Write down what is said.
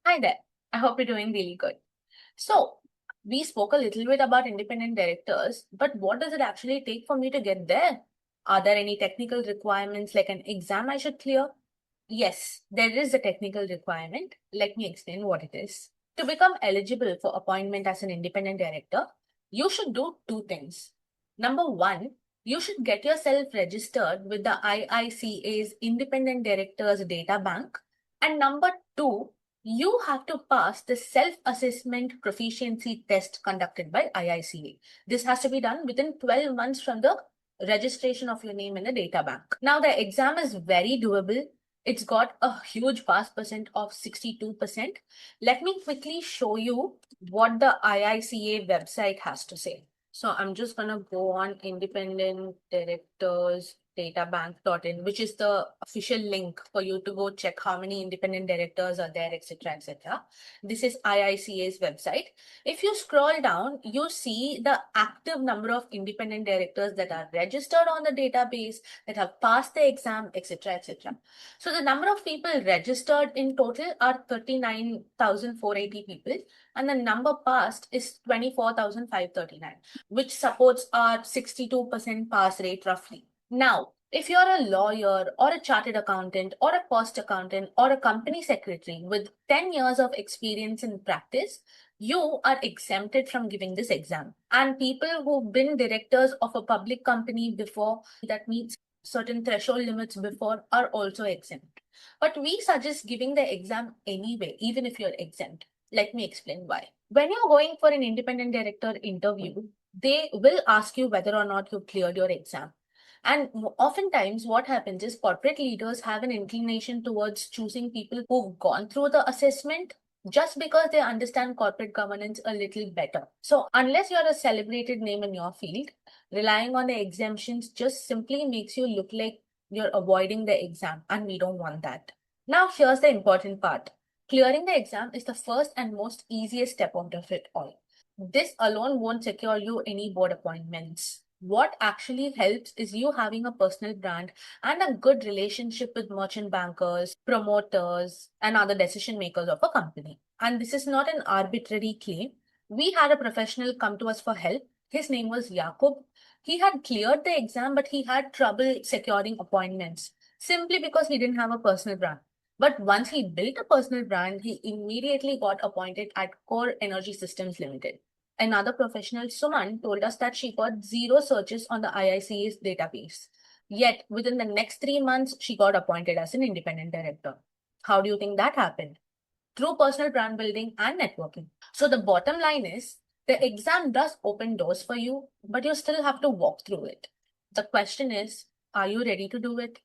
Hi there. I hope you're doing really good. So, we spoke a little bit about independent directors, but what does it actually take for me to get there? Are there any technical requirements like an exam I should clear? Yes, there is a technical requirement. Let me explain what it is. To become eligible for appointment as an independent director, you should do two things. Number one, you should get yourself registered with the IICA's Independent Directors Data Bank. And number two, you have to pass the self-assessment proficiency test conducted by IICA. This has to be done within 12 months from the registration of your name in the data bank. Now, the exam is very doable. It's got a huge pass percent of 62%. Let me quickly show you what the IICA website has to say. So I'm just going to go on Independent Directors databank.in, which is the official link for you to go check how many independent directors are there, etc., etc. This is IICA's website. If you scroll down, you see the active number of independent directors that are registered on the database, that have passed the exam, etc., etc. So the number of people registered in total are 39,480 people, and the number passed is 24,539, which supports our 62% pass rate roughly. Now, if you're a lawyer or a chartered accountant or a cost accountant or a company secretary with 10 years of experience in practice, you are exempted from giving this exam. And people who've been directors of a public company before that meets certain threshold limits before are also exempt. But we suggest giving the exam anyway, even if you're exempt. Let me explain why. When you're going for an independent director interview, they will ask you whether or not you've cleared your exam. And oftentimes, what happens is corporate leaders have an inclination towards choosing people who've gone through the assessment just because they understand corporate governance a little better. So, unless you're a celebrated name in your field, relying on the exemptions just simply makes you look like you're avoiding the exam, and we don't want that. Now, here's the important part. Clearing the exam is the first and most easiest step out of it all. This alone won't secure you any board appointments. What actually helps is you having a personal brand and a good relationship with merchant bankers, promoters, and other decision makers of a company. And this is not an arbitrary claim. We had a professional come to us for help. His name was Jakub. He had cleared the exam, but he had trouble securing appointments simply because he didn't have a personal brand. But once he built a personal brand, he immediately got appointed at Core Energy Systems Limited. Another professional, Suman, told us that she got zero searches on the IICA's database. Yet, within the next 3 months, she got appointed as an independent director. How do you think that happened? Through personal brand building and networking. So, the bottom line is the exam does open doors for you, but you still have to walk through it. The question is, are you ready to do it?